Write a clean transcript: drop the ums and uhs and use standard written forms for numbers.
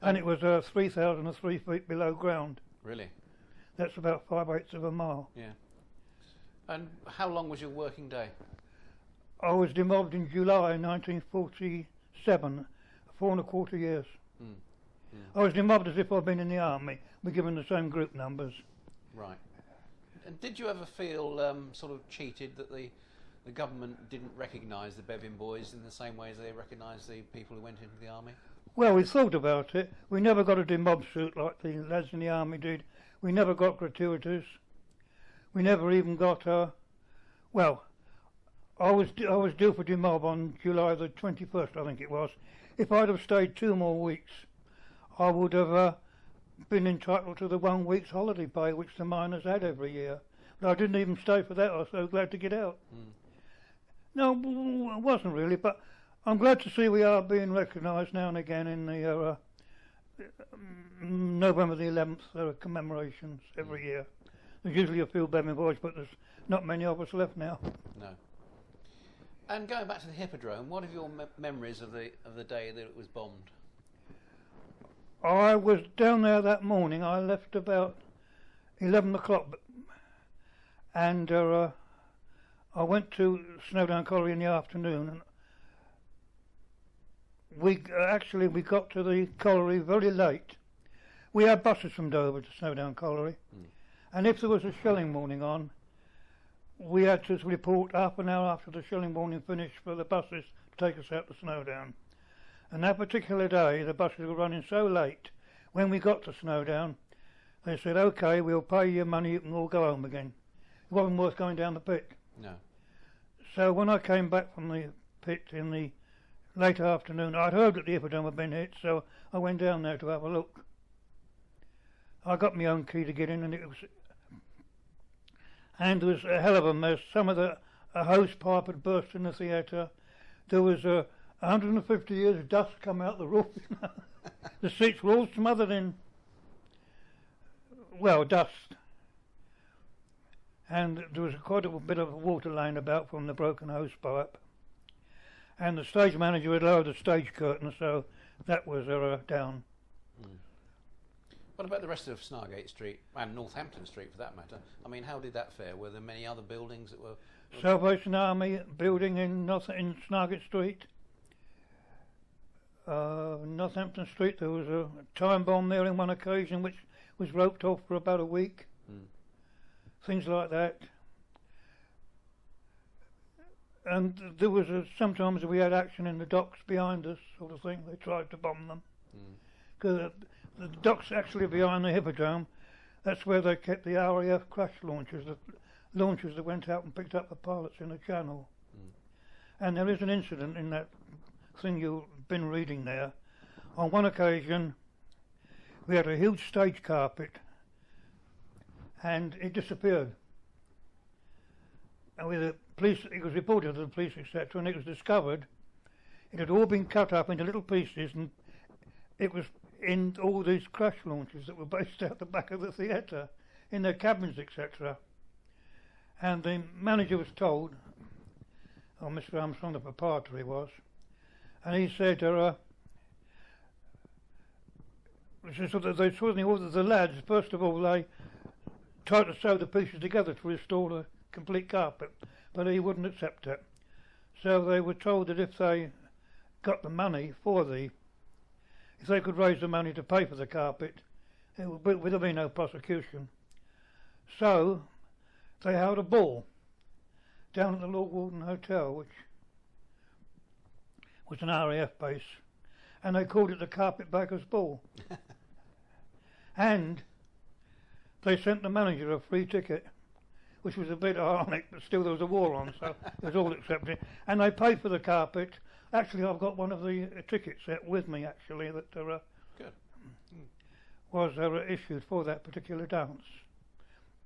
And it was 3,003 feet below ground. Really? That's about 5/8 of a mile. Yeah. And how long was your working day? I was demobbed in July 1947, 4¼ years. Mm. I was demobbed as if I'd been in the army. We're given the same group numbers. Right. And did you ever feel sort of cheated that the government didn't recognise the Bevin Boys in the same way as they recognised the people who went into the army? Well, we thought about it. We never got a demob suit like the lads in the army did. We never got gratuities. We never even got well, I was due for demob on July the 21st, I think it was. If I'd have stayed 2 more weeks, I would have been entitled to the 1 week's holiday pay which the miners had every year. But I didn't even stay for that. I was so glad to get out. No, I wasn't really, but I'm glad to see we are being recognised now and again in the November the 11th. There are commemorations every year. There's usually a few Bevin Boys, but there's not many of us left now. No. And going back to the Hippodrome, what are your memories of the day that it was bombed? I was down there that morning. I left about 11 o'clock, and I went to Snowdown Colliery in the afternoon. And we got to the colliery very late. We had buses from Dover to Snowdown Colliery, and if there was a shelling warning on, we had to report half an hour after the shelling warning finished for the buses to take us out to Snowdown. And that particular day, the buses were running so late. When we got to Snowdown, they said, "Okay, we'll pay you money. You can all go home again." It wasn't worth going down the pit. No. So when I came back from the pit in the late afternoon, I'd heard that the Hippodrome had been hit, so I went down there to have a look. I got my own key to get in, and there was a hell of a mess. Some of the hose pipe had burst in the theatre. There was 150 years of dust come out the roof. The seats were all smothered in, well, dust. And there was quite a bit of water laying about from the broken hose pipe. And the stage manager had lowered the stage curtain, so that was down. What about the rest of Snargate Street and Northampton Street for that matter? I mean, how did that fare? Were there many other buildings that were... Salvation Army building in Snargate Street. Northampton Street, there was a time bomb there on one occasion which was roped off for about a week. Things like that. And there was sometimes we had action in the docks behind us, sort of thing. They tried to bomb them. Because the docks actually behind the Hippodrome, that's where they kept the RAF crash launchers, the launchers that went out and picked up the pilots in the channel. And there is an incident in that thing you've been reading there. On one occasion, we had a huge stage carpet, and it disappeared. And with the police, it was reported to the police, etc., and it was discovered it had all been cut up into little pieces, and it was in all these crash launchers that were based out the back of the theatre, in their cabins, etc. And the manager was told, or Mr. Armstrong, the proprietor he was, and he said, so that they saw the lads, first of all, they tried to sew the pieces together to restore the complete carpet, but he wouldn't accept it. So they were told that if they got the money if they could raise the money to pay for the carpet, there would be no prosecution. So they held a ball down at the Lord Walton Hotel, which was an RAF base, and they called it the Carpetbaggers Ball. And they sent the manager a free ticket, which was a bit ironic, but still there was a war on, so it was all accepted. And they paid for the carpet. Actually, I've got one of the tickets with me, actually, that Good. was issued for that particular dance.